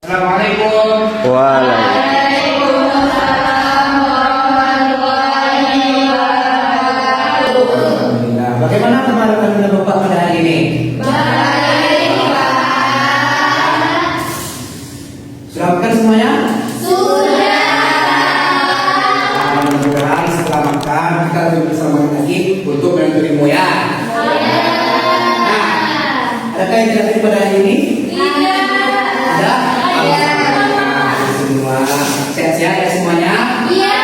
Assalamualaikum. Waalaikumsalam warahmatullahi wabarakatuh. Alhamdulillah. Bagaimana kemarin kami Bapak pada hari ini? Baik, Pak. Sudah makan semuanya? Sudah. Mudah-mudahan setelah makan kita lebih bersama lagi untuk menuntut ilmu ya. Nah, adakah yang tidak pada hari ini? Tidak. Ada? Alhamdulillah. Semua sehat-sehat ya semuanya? Iya.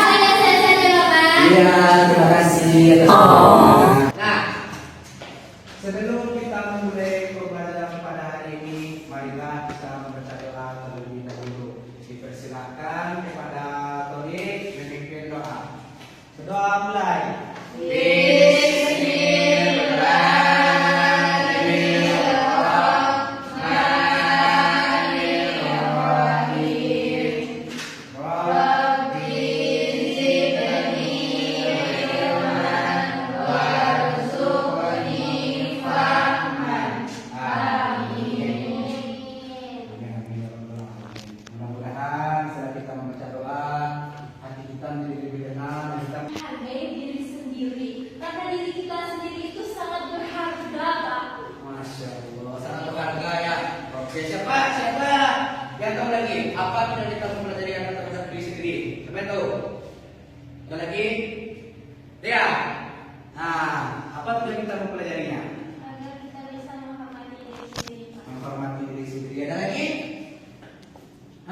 Saya sehat-sehat ya, Pak. Iya, terima kasih atas dukungannya. Nah, sebelum kita memulai pembelajaran pada hari ini, marilah kita membaca doa terlebih dahulu. Dipersilakan kepada Tony memimpin doa. Berdoa mulai. Mudah-mudahan setelah kita membaca doa, hati kita menjadi lebih tenang dan kita Hargai diri sendiri, karena diri kita sendiri itu sangat berharga, Pak. Masya Allah, sangat berharga ya. Oke, siapa yang tahu lagi apa yang kita mempelajari akan terhadap diri sendiri? Siapa yang tahu? Ada lagi? Ya. Nah, apa tujuan kita mempelajarinya? Agar kita bisa menghormati diri sendiri, Pak. Menghormati diri sendiri. Ada lagi?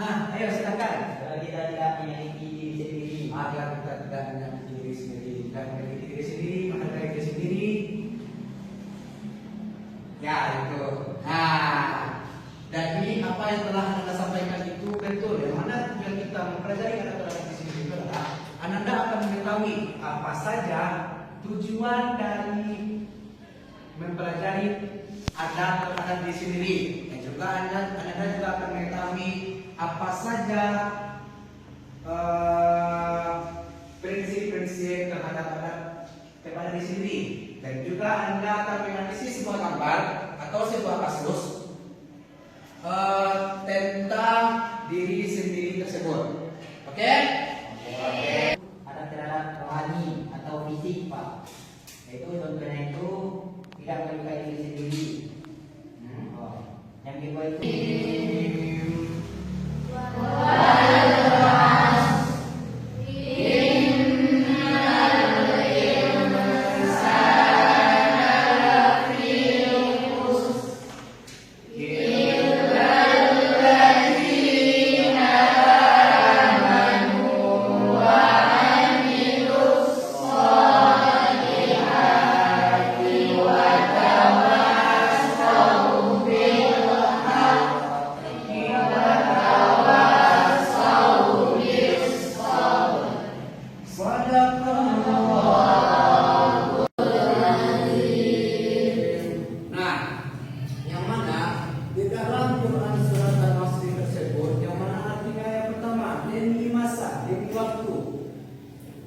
Ayo silakan. Agar kita tidak memiliki diri sendiri. Agar kita tidak menyakiti diri sendiri, dan memiliki diri sendiri, menghargai diri sendiri. Ya itu. Nah, jadi apa yang telah Anda sampaikan itu betul. Yang mana tujuan kita mempelajari anak terhadap diri sendiri itu adalah Anda akan mengetahui apa saja tujuan dari mempelajari Anda terhadap diri sendiri. Dan juga Anda juga akan mengetahui apa saja prinsip-prinsip terhadap kepada diri sendiri. Dan juga Anda akan menganalisis sebuah gambar atau sebuah kasus tentang diri sendiri tersebut. Oke? Ada terhadap rohani atau fisik, Pak. Itu contohnya itu tidak menyukai diri sendiri. Yang kedua itu Nah, yang mana di dalam Quran surat Al-Asr tersebut, yang mana artinya yang pertama, demi masa, demi waktu.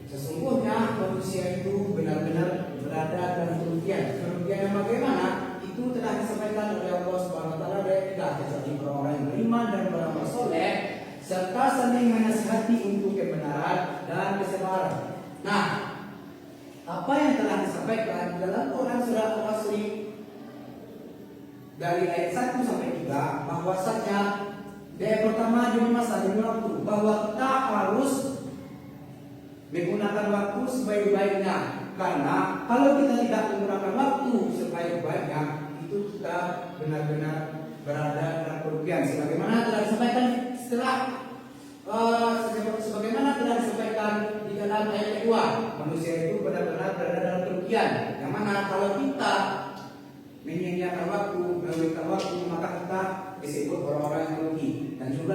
Sesungguhnya manusia itu benar-benar berada dalam kerugian. Kerugian yang bagaimana? Itu telah disampaikan oleh Allah Subhanahu wa taala dari kecuali orang-orang yang beriman dan beramal soleh serta saling menasihati untuk kebenaran dan kesabaran. Nah, apa yang telah disampaikan dalam Quran surat Al-Asr dari ayat 1 sampai 3 bahwasanya yang pertama demi masa demi waktu, bahwa kita harus menggunakan waktu sebaik-baiknya, karena kalau kita tidak menggunakan waktu sebaik-baiknya itu kita benar-benar berada dalam kerugian sebagaimana telah disampaikan sebagaimana telah disampaikan di dalam ayat kedua, manusia itu benar-benar berada dalam kerugian, yang mana kalau kita menyia-nyiakan waktu, melewatkan waktu, maka kita disebut orang-orang yang rugi. Dan juga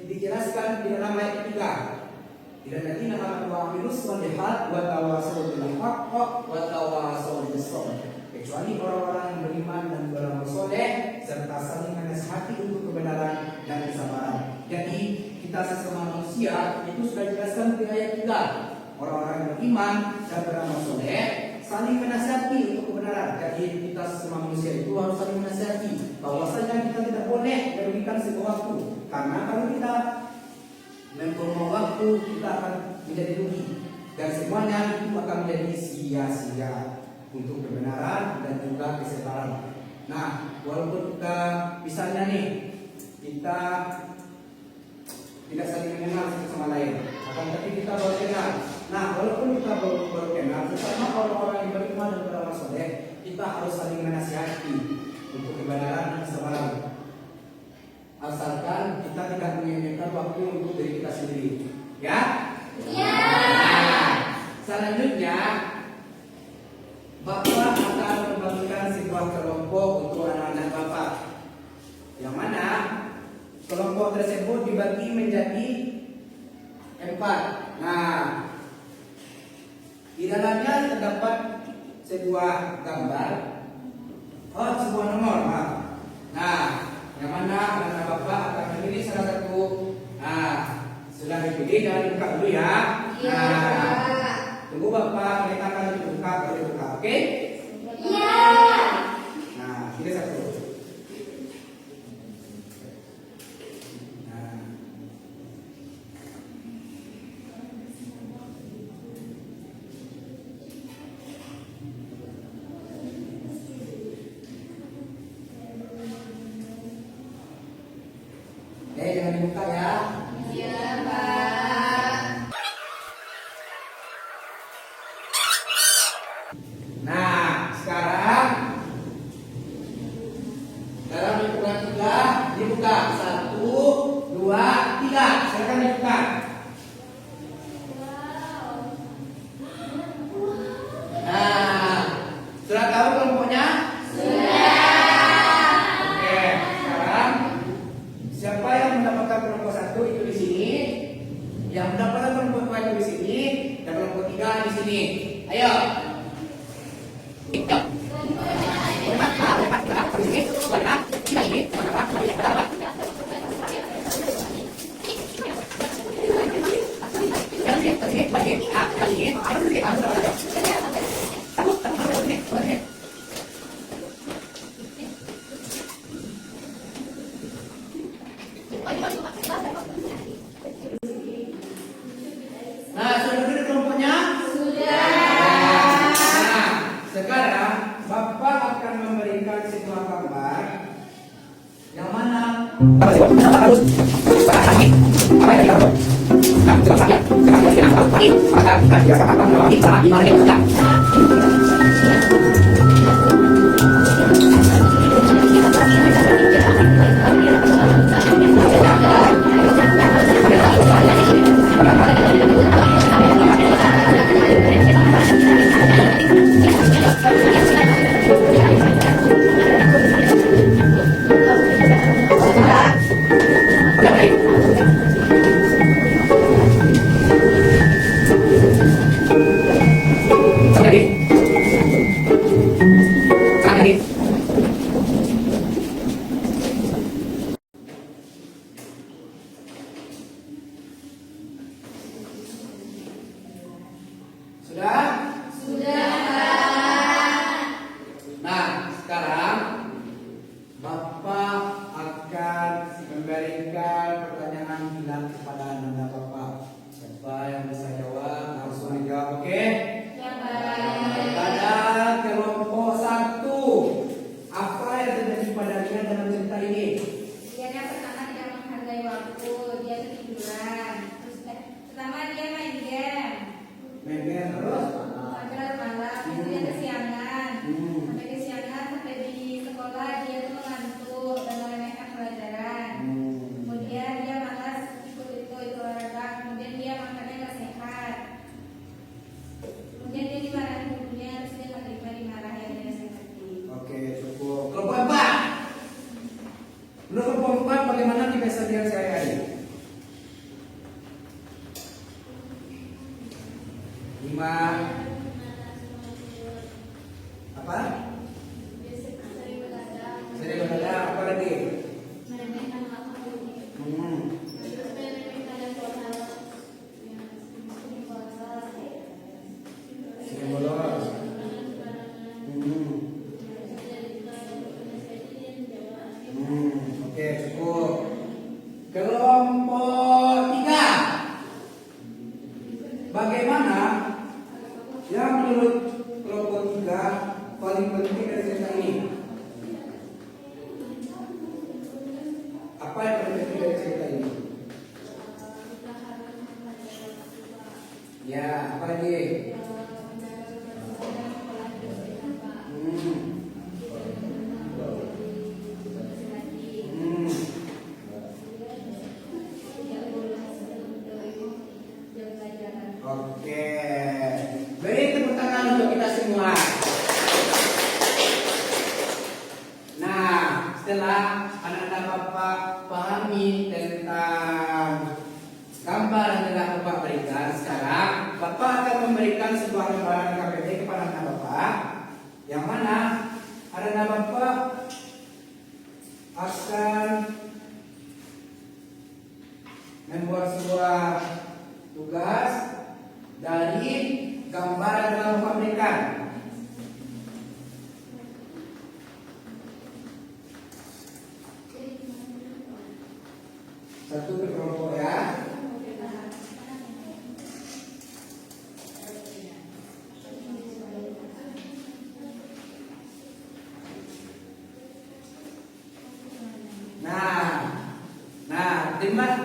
dijelaskan di dalam ayat ketiga, tidak lagi nama amilus sholihat wa tawassaw bil haqq wa tawassaw bis sabr, kecuali orang-orang yang beriman dan beramal soleh serta saling menasihati untuk kebenaran dan kesabaran. Jadi kita sesama manusia itu sudah dijelaskan di ayat 3, orang-orang yang beriman dan beramal soleh saling menasihati untuk kebenaran. Jadi kita sesama manusia itu harus saling menasihati bahwasanya kita tidak boleh memberikan sebuah waktu. Karena kalau kita membuang waktu, kita akan menjadi rugi dan semuanya itu akan menjadi sia-sia untuk kebenaran dan juga kesetaraan. Nah, walaupun kita misalnya nih kita tidak saling mengenal satu sama lain, akan tapi kita baru kenal. Nah, walaupun kita baru kenal, sesama orang-orang yang beriman dan beramal soleh, kita harus saling menasihati untuk kebenaran dan kesabaran. Asalkan kita tidak menyanyikan waktu untuk diri kita sendiri, ya? Ya. Nah, selanjutnya Bapak akan membangunkan sebuah kelompok untuk anak-anak Bapak, yang mana kelompok tersebut dibagi menjadi 4. Nah, di dalamnya terdapat sebuah gambar, sebuah nomor, Pak. Nah, yang mana anak Bapak akan memilih salah satu. Nah, sudah dipilih, jangan dibuka dulu ya. Iya. Nah, tunggu Bapak, mereka akan dibuka kalau dibuka, oke? Iya. Nah, pilih satu. Nah. Jangan dibuka ya. Iya, Pak. Nah, sekarang dalam hitungan 3 dibuka. 1, 2, 3. Silakan dibuka. Nah, sudah tahu kelompoknya? Oke, sekarang siapa yang mendapatkan kelompok 1 itu di sini, yang mendapatkan kelompok 2 itu di sini, dan kelompok 3 di sini. Ayo. Nah, sudah berdiri kelompoknya? Nah, sekarang Bapak akan memberikan sebuah gambar yang mana sudah? Nah, sekarang Bapak akan memberikan pertanyaan bilang kepada anak Bapak. Siapa yang bisa jawab langsung dijawab, oke? Ya, Pak. Pada kelompok 1, apa yang terjadi padanya dalam cerita ini? Dia yang pertama tidak menghargai waktu, dia ketiduran. Terus pertama dia main game. Main game terus? Sampai malam, dia kesiangan. Sampai kesiangan, sampai di sekolah dia tuh mengantuk dan meremehkan pelajaran. Kemudian dia malas ikut olahraga. Kemudian dia makannya nggak sehat. Kemudian dia dimarahin gurunya, terus dia nggak terima dimarahin, dia sakit. Oke, cukup. Kelompok 4. Menurut kelompok 4 bagaimana kebiasaan sehari-hari? 5. Apa? Sering begadang. Apa lagi? Sering bolos. Oke, cukup. lagi? Oke, beri tepuk tangan untuk kita semua. Nah, setelah anak-anak Bapak pahami tentang gambar yang telah Bapak berikan, sekarang Bapak akan memberikan sebuah lembaran KPD kepada anak Bapak, yang mana anak Bapak akan membuat sebuah tugas dari gambar yang telah Bapak berikan. Satu per kelompok ya.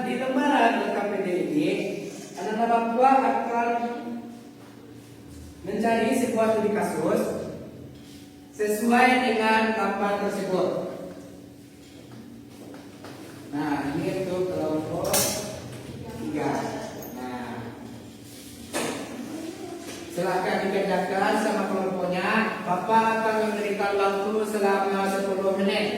Di lembaran KPD ini, anak-anak Bapak akan mencari sebuah studi kasus sesuai dengan gambar tersebut. Nah, ini untuk kelompok 3. Nah, silakan dikerjakan sama kelompoknya. Bapak akan memberikan waktu selama 10 menit.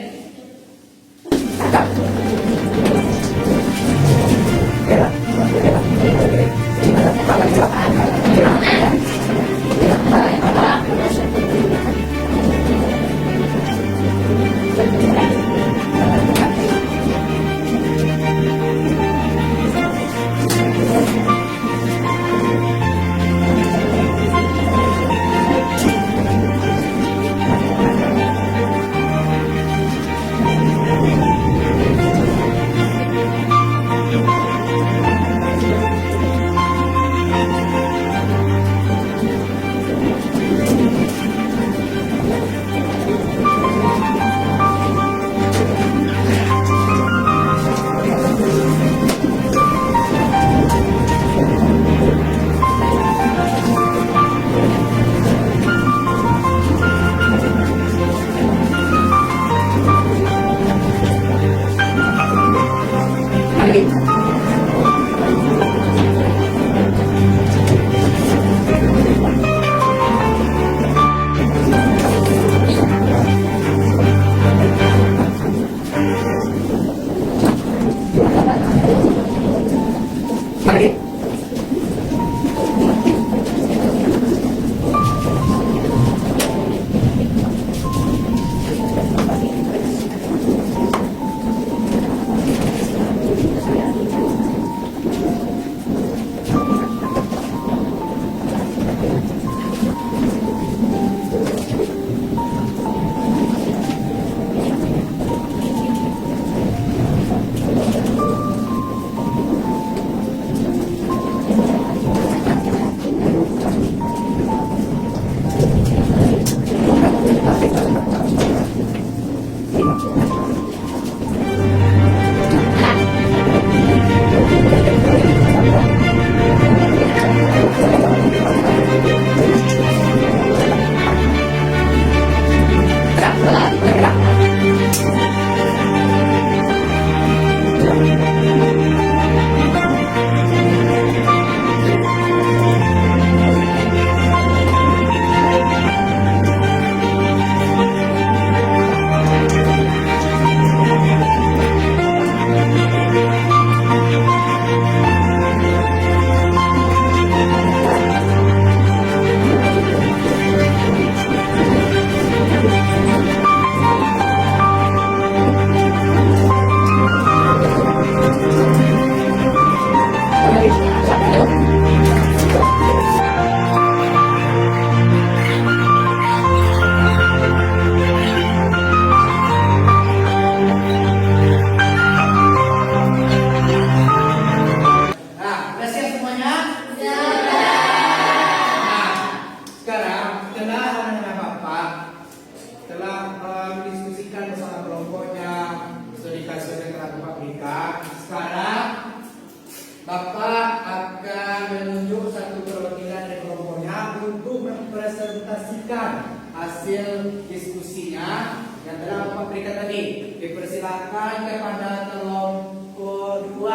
mempresentasikan hasil diskusinya yang telah Bapak berikan tadi. Dipersilakan kepada kelompok 2.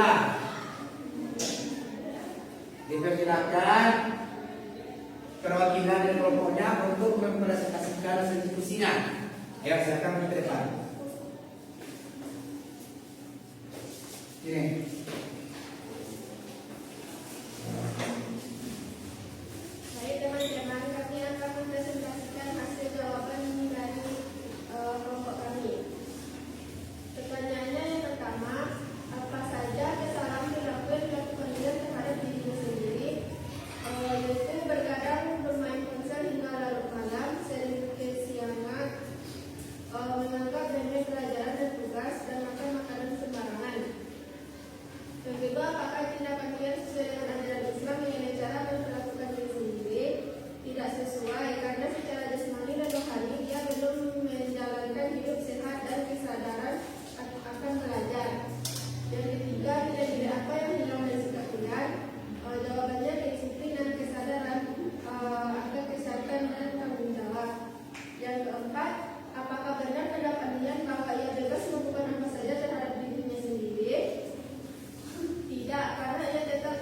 Dipersilakan perwakilan dari kelompoknya untuk mempresentasikan hasil diskusinya. Ayo silakan ke depan. Ini. Baik teman-teman, kami akan mempresentasikan hasil jawaban dari kelompok kami. Pertanyaannya yang pertama, apa saja kesalahan perilaku yang dilakukan dia terhadap dirinya sendiri? Yaitu bergadang, bermain ponsel hingga larut malam, sering kesiangan, menganggap remeh pelajaran dan tugas, dan makan makanan sembarangan. Yang kedua, apakah tindakan dia sesuai dengan ajaran Islam mengenai cara memperlakukan diri sendiri? Tidak sesuai, karena secara jasmani dan rohani dia belum menjalankan hidup sehat dan kesadaran akan belajar. Yang ketiga, nilai-nilai apa yang hilang dari sikap dia? Jawabannya disiplin dan kesadaran akan kesehatan dan tanggung jawab. Yang keempat, apakah benar pendapat dia bahwa ia bebas melakukan apa saja terhadap dirinya sendiri? Tidak, karena ia tetap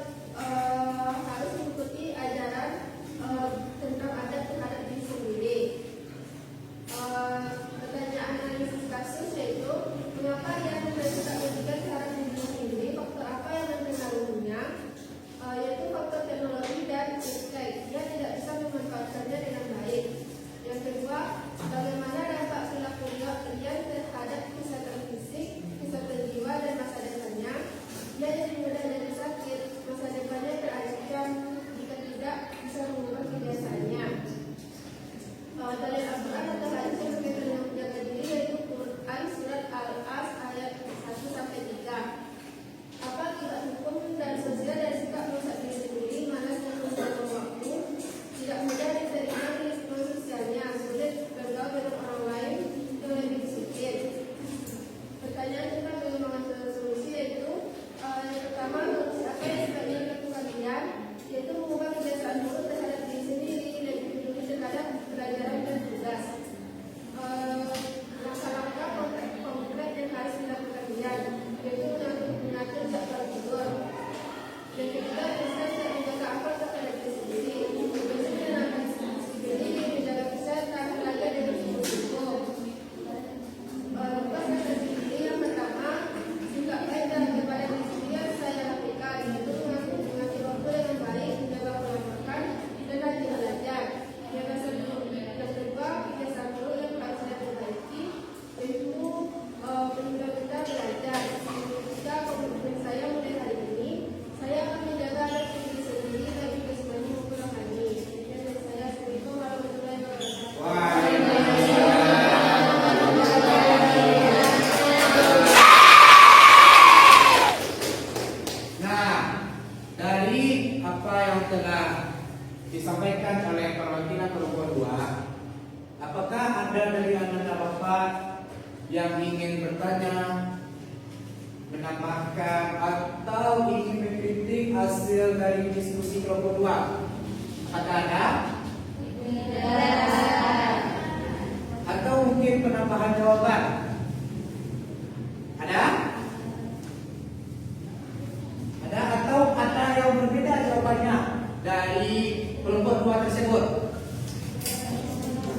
harus mengikuti ajaran tentang adat terhadap diri sendiri. Pertanyaan analisis kasus yaitu mengapa ia memiliki kepentingan terhadap dirinya sendiri? Faktor apa yang mempengaruhinya? Yaitu faktor teknologi dan estetik. Dia tidak bisa memanfaatkannya dengan baik. Yang kedua, bagaimana dampak perilaku dia terhadap kesehatan fisik, kesehatan jiwa dan masa depannya? Dia jadi mudah jadi sakit, masa depannya terancam jika tidak bisa mengubah kebiasaannya. Dalil Al-Quran atau hadis yang berkaitan dengan menjaga diri yaitu Quran surat Al-As ayat 1-3. Apa akibat hukum dan sosial dari sikap merusak diri sendiri, malas dan membuang waktu, tidak mudah diterima di lingkungan sosialnya, sulit bergaul dengan orang lain yang lebih disiplin. Pertanyaan tentang pengembangan solusi yaitu yang pertama, solusi apa yang sebaiknya dilakukan dia, yaitu mengubah kebiasaan buruk terhadap diri sendiri, lebih peduli terhadap pelajaran dan tugas. Langkah-langkah konkret yang harus dilakukan dia, yaitu mengatur jadwal tidur. Yang ketiga, proses yang menjaga akal terhadap diri sendiri, bersih dan akan diri, menjaga kesehatan, belajar dan bersungguh-sungguh. Proses diri yang pertama, sikap baik dan kepada diri sendiri yang saya lakukan, yaitu mengatur waktu dengan baik, menjaga pola makan, dan rajin belajar. Yang kedua, kebiasaan buruk yang harus saya perbaiki, yaitu menunda-nunda belajar. Yang ketiga, komitmen saya mulai hari ini, saya akan menjaga diri sendiri bagi jasmani maupun rohani. Demikian dari saya. Assalamualaikum warahmatullahi wabarakatuh. Nah, dari apa yang telah disampaikan oleh perwakilan kelompok 2, apakah ada dari anak Bapak yang ingin bertanya, menambahkan atau ingin mengkritik hasil dari diskusi kelompok 2? Apakah ada? Atau mungkin penambahan jawaban? Ada? Ada atau ada yang berbeda jawabannya dari kelompok 2 tersebut?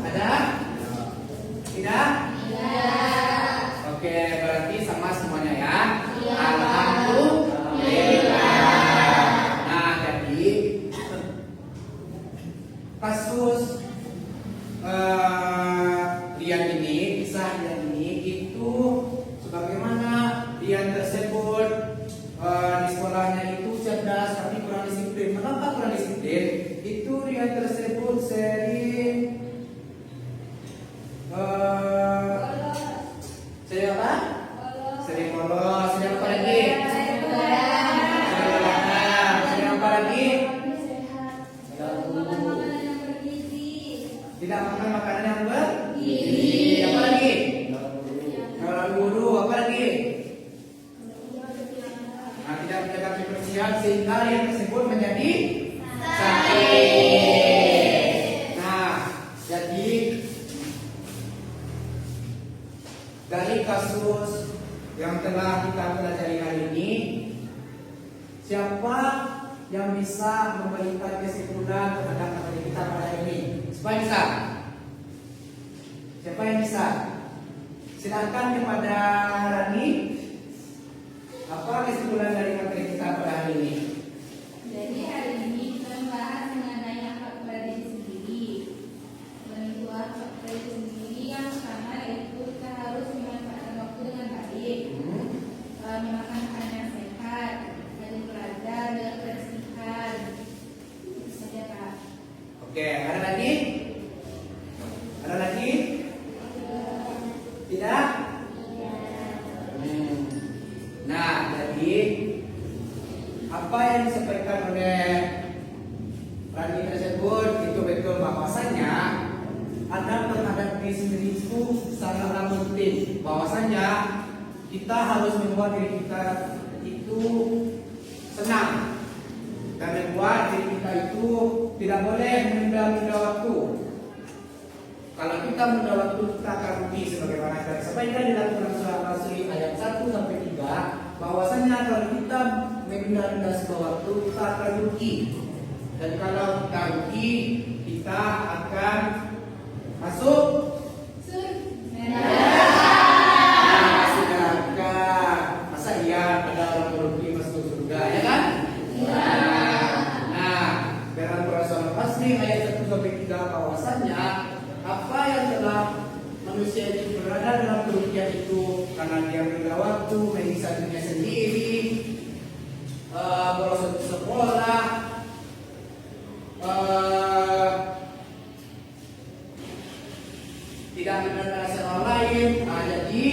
Ada? Tidak? Oke, berarti sama semuanya ya. Alhamdulillah. Nah, jadi kasus Dian ini, kisah Dian ini itu sebagaimana Dian tersebut di sekolahnya itu cerdas tapi kurang disiplin. Kenapa kurang disiplin? Itu Dian tersebut sering sering bolos. Sering apa lagi? Sering apa lagi? Tidak makan makanan yang bergizi. Apa lagi? Kalau guru apa lagi? Nah, tidak menjaga kebersihan sehingga yang tersebut menjadi sakit. Nah, kita pelajari hari ini, siapa yang bisa memberikan kesimpulan terhadap materi kita pada hari ini? Siapa yang bisa? Siapa yang bisa? Silakan kepada Rani. Apa kesimpulan dari materi kita pada hari ini? Jadi hari ini kita membahas mengenai hak kepada diri sendiri. Menentukan hak kepada diri sendiri yang pertama yaitu kita harus memanfaatkan waktu dengan baik, memakan makanan yang sehat, rajin belajar dengan kebersihan. Itu saja Kak. Oke, ada lagi? Ada lagi? Tidak? Nah, jadi apa yang disampaikan oleh Rani tersebut itu betul bahwasanya ada terhadap diri sendiri itu sangatlah penting. Bahwasanya kita harus membuat diri kita itu senang dan membuat diri kita itu tidak boleh menunda-nunda waktu. Kalau kita menunda waktu kita akan rugi sebagaimana kita sampaikan di dalam surah Al-Asr ayat 1 sampai 3 bahwasanya kalau kita menunda-nunda sebuah waktu kita akan rugi. Dan kalau kita rugi kita akan masuk masuk neraka. Masa iya ada orang rugi masuk surga, ya kan? Nah, dalam surah Al-Asr ayat 1 sampai 3 bahwasanya apa yang telah manusia itu berada dalam kerugian itu karena dia menunda waktu, menyiksa dirinya sendiri, bolos ke sekolah, tidak mendengar nasihat orang lain. Nah, jadi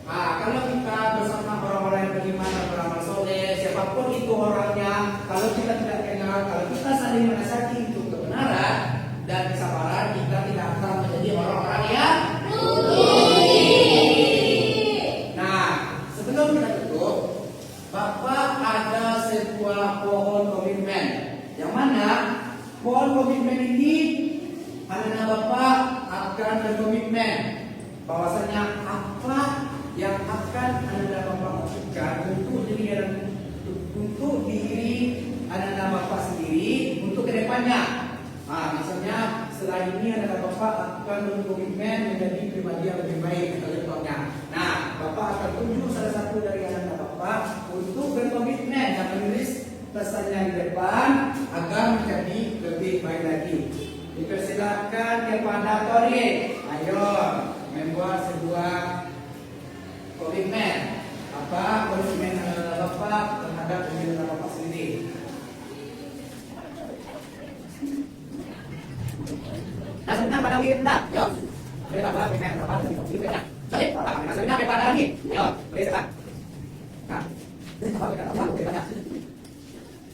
kalau kita bersama orang-orang yang beriman dan beramal soleh, siapapun itu orangnya, kalau kita tidak kenal, kalau kita saling menasihati untuk kebenaran dan kesabaran, kita tidak akan menjadi orang-orang yang rugi. Nah, sebelum kita tutup, Bapak ada sebuah pohon komitmen, yang mana pohon komitmen ini anak Bapak akan berkomitmen bahwasanya apa yang akan anak Bapak lakukan untuk diri anak Bapak sendiri untuk kedepannya. Nah, misalnya setelah ini adalah Bapak akan berkomitmen menjadi pribadi yang lebih baik atau contohnya. Nah, Bapak akan tunjuk salah satu dari anak Bapak untuk berkomitmen dan menulis pesannya di depan agar menjadi lebih baik lagi. Dipersilakan kepada Tori, ayo membuat sebuah komitmen. Apa komitmen anak Bapak terhadap diri anak Bapak sendiri? Nasibnya pada kita, yo. Kita pada kita, pada kita. Jadi, nasibnya pada ini, yo. Boleh sekarang. Nah,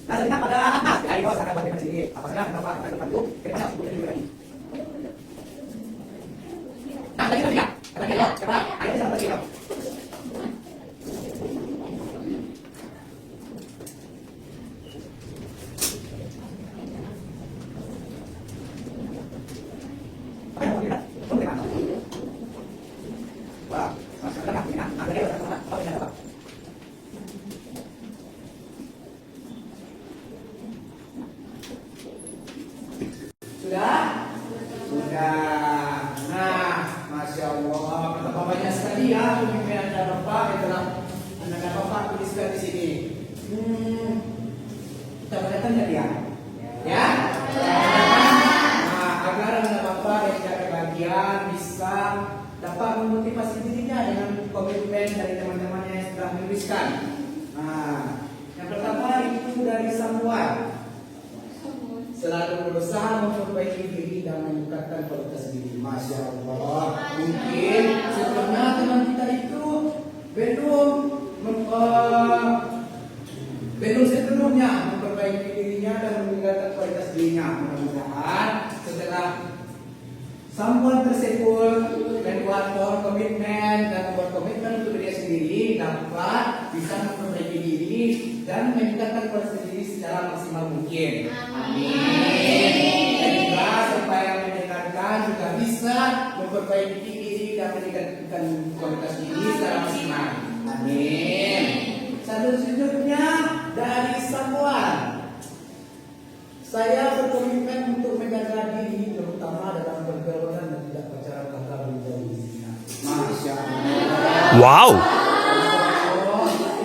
nasibnya pada apa? Dari bawah sangat pada sini. Apa saja kenapa kita bantu? Kita harus buat dulu lagi. Nah, lagi lagi. Lagi yo. Kita ayo sama lagi yo. Sudah? Sudah. Nah, Masya Allah, betapa banyak sekali ya pemimpin Anda Bapak yang telah Anda Bapak tuliskan di sini. Kita berdatang jadi ya? Ya? Nah, agar Anda Bapak yang tidak kebahagiaan bisa dapat memotivasi dirinya dengan komitmen dari teman-temannya yang sudah menuliskan. Nah, yang pertama itu dari Samuel. Selalu berusaha memperbaiki diri dan meningkatkan kualitas diri. Masya Allah. Mungkin sebelumnya teman kita itu belum sebelumnya memperbaiki dirinya dan meningkatkan kualitas dirinya. Mudah-mudahan setelah Samuel tersebut membuat komitmen dan membuat komitmen untuk diri sendiri dapat bisa memperbaiki diri dan meningkatkan kualitas diri secara maksimal mungkin. Amin. Dan juga supaya yang mendengarkan juga bisa memperbaiki diri dan meningkatkan kualitas diri secara maksimal. Amin. Selanjutnya dari Samuel. Saya berkomitmen untuk menjaga diri terutama dalam pergaulan dan tidak pacaran kata menjauhi zina. Masya Allah. Wow.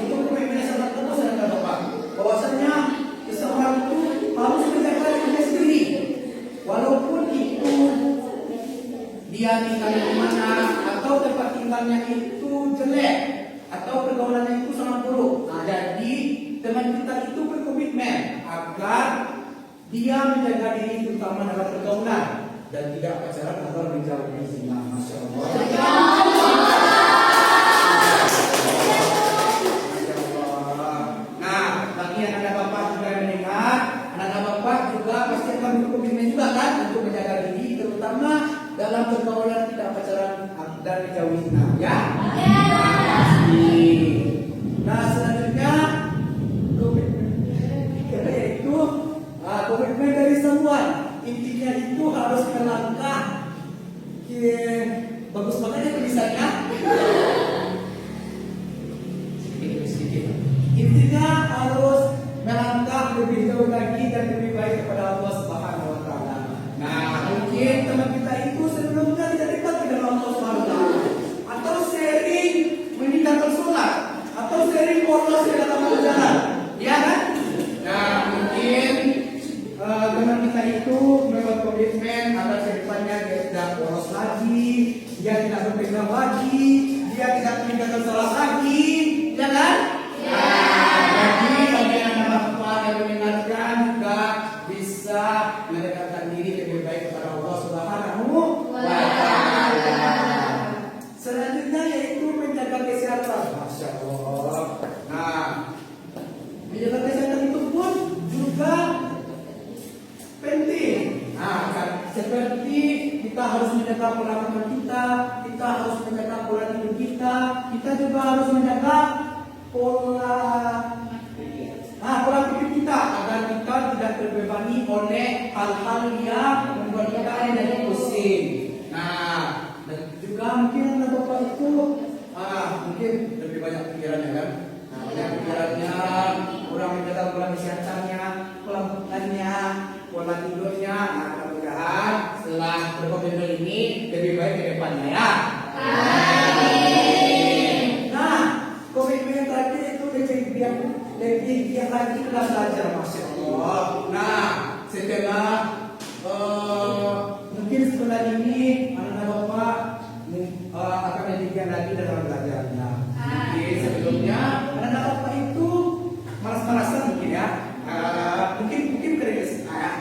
Itu komitmen yang sangat teguh saudara Bapak. Bahwasanya seseorang itu harus menjaga dirinya sendiri. Walaupun itu dia tinggal di mana atau tempat tinggalnya itu jelek atau pergaulannya itu sangat buruk. Nah, jadi teman kita itu berkomitmen agar dia menjaga diri terutama dalam pergaulan dan tidak pacaran agar menjauhi zina. Masya Allah. Masya Allah. Nah, bagi anak bapak juga yang mendengar, anak bapak juga pasti akan berkomitmen juga kan untuk menjaga diri terutama dalam pergaulan tidak pacaran dan menjauhi zina. Ya. Nah, selanjutnya komitmen dari semua. Intinya itu harus melangkah. Bagus banget ya tulisannya. Sedikit. Intinya harus melangkah lebih jauh lagi dan lebih baik kepada Allah Subhanahu Wa Taala. Nah, mungkin teman kita itu sebelumnya tidak dekat dengan Allah Subhanahu Wa Taala, atau sering meninggalkan sholat, atau sering bolos di dalam jalan, ya kan? Nah, mungkin teman kita itu membuat komitmen agar kedepannya dia tidak bolos lagi, dia tidak berpegang lagi, dia tidak meninggalkan sholat lagi, ya kan? Ya. Jadi bagi anak bapak yang mendengarkan juga bisa mendekatkan diri lebih baik kepada Allah Subhanahu wa Ta'ala. Selanjutnya yaitu menjaga kesehatan. Masya Allah. Nah, menjaga kesehatan itu pun juga penting. Nah, kan, seperti kita harus menjaga pola makan kita harus menjaga pola tidur kita juga harus menjaga pola pikir kita agar kita tidak terbebani oleh hal-hal yang membuat kita menjadi pusing. Nah, dan juga mungkin anak bapak itu mungkin lebih banyak pikirannya kan. Nah, banyak pikirannya, kurang menjaga pola kesehatannya, pola makannya, pola tidurnya. Nah, mudah-mudahan setelah berkomitmen ini lebih baik ke depannya ya. Nah, komitmen tadi itu lebih giat lagi dalam belajar, Masya Allah. Nah, setelah mungkin setelah ini anak bapak akan lebih giat lagi dalam belajarnya. Mungkin sebelumnya anak bapak itu malas-malasan mungkin ya. Mungkin keren ya.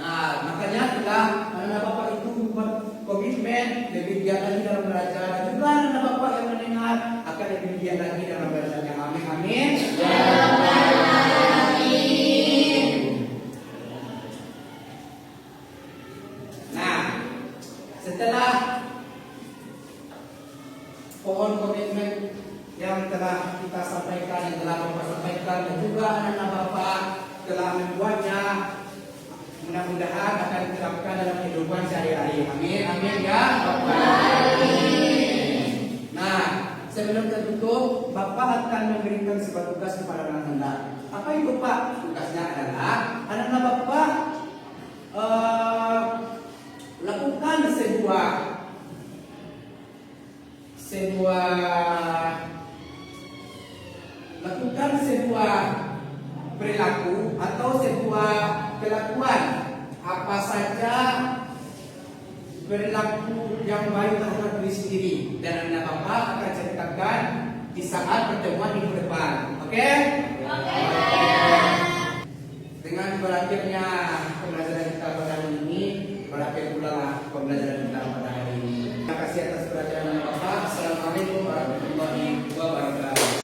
Nah, makanya kita anak bapak itu membuat komitmen lebih giat lagi dalam belajar. Dan juga anak bapak yang mendengar akan lebih giat lagi dalam belajarnya. Amin, amin. Nah, setelah pohon komitmen yang telah kita sampaikan, yang telah bapak sampaikan, dan juga anak bapak telah membuatnya, mudah-mudahan akan diterapkan dalam kehidupan sehari-hari. Amin, amin ya Bapak. Nah, sebelum tertutup, Bapak akan memberikan sebuah tugas kepada anak-anak. Apa itu Pak? Tugasnya adalah anak-anak Bapak lakukan sebuah perilaku atau sebuah kelakuan apa saja perilaku yang baik terhadap diri sendiri, dan anak bapak akan ceritakan di saat pertemuan minggu depan. Oke? Dengan berakhirnya